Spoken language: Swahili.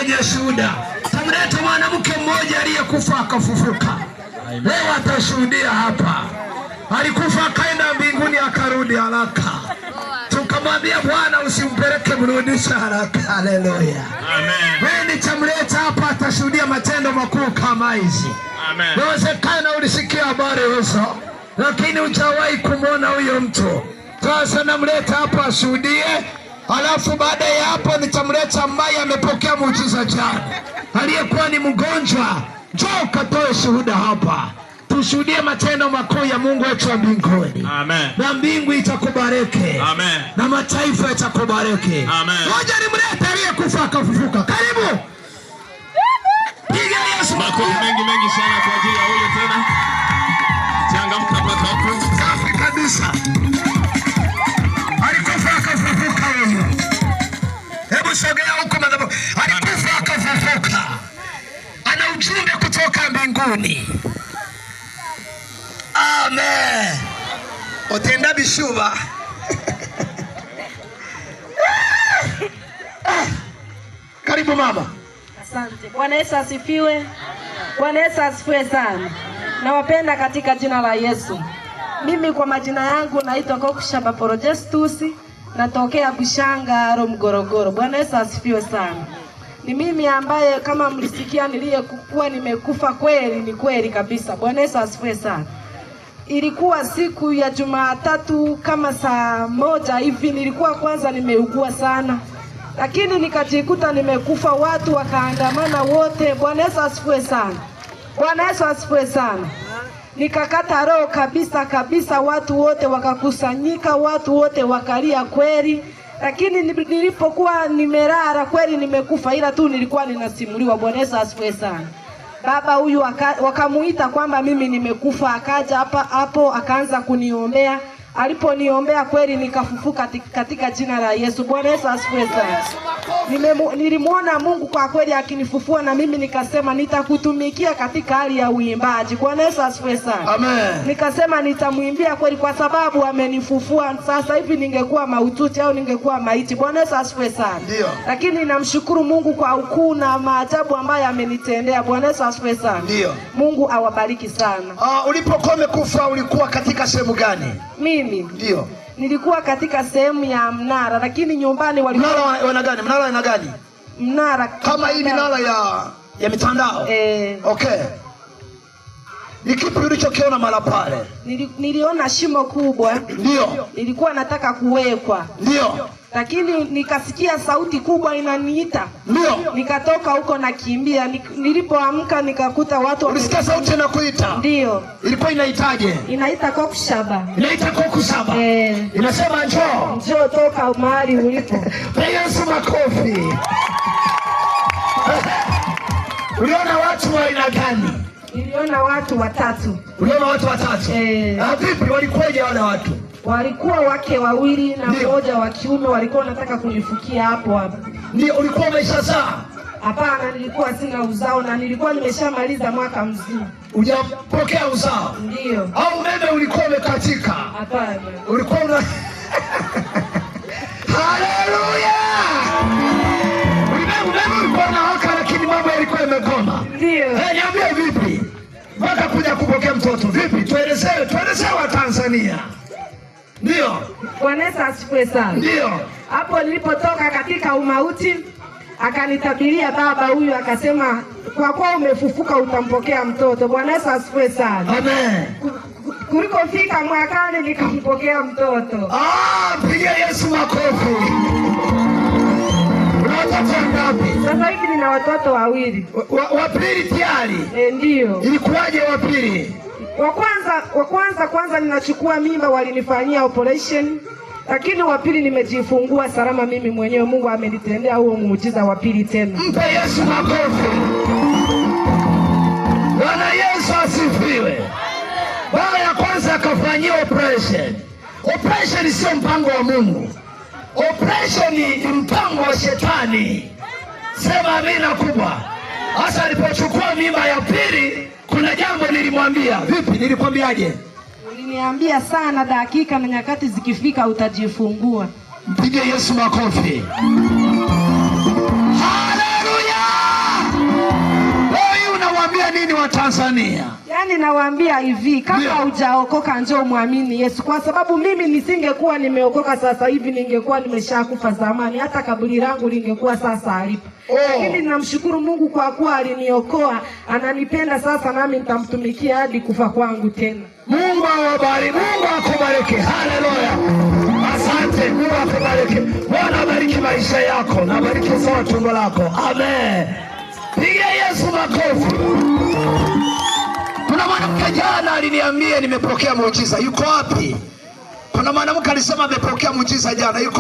mwenye shuhuda. Tamleta mwanamke mmoja aliyekufa akafufuka. Leo atashuhudia hapa. Alikufa akaenda mbinguni akarudi haraka. Tukamwambia Bwana usimpeleke, mrudisha haraka. Haleluya. Amen. Wewe nitamleta hapa atashuhudia matendo makuu kama hizi. Amen. Inawezekana ulisikia habari hizo lakini hujawahi kumwona huyo mtu. Sasa namleta hapa ashuhudie. Alafu baada ya hapo nitamleta ambaye amepokea muujiza jana. Aliyekuwa ni mgonjwa, njoo katoe shuhuda hapa. Tushuhudie matendo makuu ya Mungu wetu wa mbinguni. Amen. Na mbingu itakubariki. Amen. Na mataifa yatakubariki. Amen. Ngoja nimlete aliyekufa akafufuka. Karibu. Piga Yesu makofi mengi sana kwa ajili ya huyo tena. Changamka mpaka huko. Safi kabisa. Alikufa akafufuka huyo. Hebu sogea huko madhabahu. Alikufa akafufuka. Ana ujumbe kutoka mbinguni. Amen. Otenda bishuba. Karibu mama. Asante. Bwana Yesu asifiwe. Bwana Yesu asifiwe sana. Nawapenda katika jina la Yesu. Mimi kwa majina yangu naitwa Kokushaba Projestus, natokea Bushanga, Morogoro. Bwana Yesu asifiwe sana. Ni mimi ambaye kama mlisikia niliyekuwa nimekufa kweli, ni kweli kabisa. Bwana Yesu asifiwe sana. Ilikuwa siku ya Jumatatu kama saa 1 hivi, nilikuwa kwanza nimeugua sana. Lakini nikajikuta nimekufa, watu wakaandamana wote. Bwana Yesu asifiwe sana. Bwana Yesu asifiwe sana. Nikakata roho kabisa, watu wote wakakusanyika, watu wote wakalia kweli. Lakini nilipokuwa nimelala kweli nimekufa, ila tu nilikuwa ninasimuliwa. Bwana Yesu asifiwe sana. Baba huyu wakamuita kwamba mimi nimekufa, akaja hapo akaanza kuniombea. Aliponiombea kweli nikafufuka katika jina la Yesu. Bwana Yesu asifiwe sana. Nilimuona Mungu kwa kweli akinifufua, na mimi nikasema nitakutumikia katika hali ya uimbaji. Bwana Yesu asifiwe sana. Amen. Nikasema nitamuimbia kweli kwa sababu amenifufua. Sasa hivi ningekuwa maututi au ningekuwa maiti. Bwana Yesu asifiwe sana. Ndio. Lakini namshukuru Mungu kwa ukuu na maajabu ambayo amenitendea. Bwana Yesu asifiwe sana. Ndio. Mungu awabariki sana. Ulipokuwa umekufa ulikuwa katika sehemu gani? Mimi ndio nilikuwa katika sehemu ya mnara, lakini nyumbani walikuwa mnara wana gani? Mnara kama hii minara ya mitandao. Okay. Ni kipi ulichokiona mara pale? Niliona shimo kubwa. Ndio. Nilikuwa nataka kuwekwa. Ndio. Lakini nikasikia sauti kubwa inaniita. Ndio. Nikatoka huko nakimbia. Nilipoamka nikakuta watu. Ulisikia sauti inakuita? Ndio. Ilikuwa inaitaje? Inaita Kokushaba. Inaita Kokushaba. Inasema njoo. Njoo toka mahali ulipo. Yesu makofi. Uliona watu wa aina gani? Niliona watu watatu. Uliona watu watatu? Vipi walikuwaje wale watu? Walikuwa wake wawili na mmoja wa kiume, walikuwa wanataka kunifukia hapo. Ndio. Ulikuwa umeshazaa? Hapana, nilikuwa sina uzao na nilikuwa nimeshamaliza mwaka mzima. Hujapokea uzao? Ndio. Au umeme ulikuwa umekatika? Hapana. Ulikuwa una Haleluya! Umeme ulikuwa unawaka lakini mambo yalikuwa yamegoma. Ndio. Niambie vipi? Mpaka kuja kupokea mtoto vipi? Tuelezee wa Tanzania. Ndio. Bwana Yesu asifiwe sana. Ndio. Hapo nilipotoka katika umauti, akanitabiria baba huyu akasema kwa kuwa umefufuka utampokea mtoto. Bwana Yesu asifiwe sana. Amen. Kulikofika mwakani nikampokea mtoto. Pigia Yesu makofi. Una watoto ngapi? Sasa hivi nina watoto wawili. Wa pili tayari? Ndio. Ilikuwaje wa pili? Wa kwanza ninachukua mimba, walinifanyia operation, lakini wa pili nimejifungua salama mimi mwenyewe. Mungu amenitendea huo muujiza wa pili tena. Mpe Yesu makofi. Bwana Yesu asifiwe. Baada ya kwanza akafanyia operation. Operation sio mpango wa Mungu. Operation ni mpango wa shetani. Sema amina kubwa. Hasa alipochukua mimba ya pili, kuna jambo nilimwambia. Vipi nilikwambiaje? Uliniambia sana dakika na nyakati zikifika utajifungua. Mpige Yesu makofi. Haleluya! wa Tanzania. Yaani nawaambia hivi, kama hujaokoka njoo muamini Yesu, kwa sababu mimi nisingekuwa nimeokoka sasa hivi ningekuwa nimeshakufa zamani, hata kaburi langu lingekuwa sasa alipo. Lakini ninamshukuru Mungu kwa kuwa aliniokoa, ananipenda sasa, nami nitamtumikia hadi kufa kwangu tena. Mungu awabariki, Mungu akubariki. Haleluya. Asante, Mungu akubariki. Bwana abariki maisha yako na abariki sawa tumbo lako. Amen. Piga Yesu makofi. Kuna mwanamke jana aliniambia nimepokea muujiza. Yuko wapi? Kuna mwanamke alisema amepokea muujiza jana. Yuko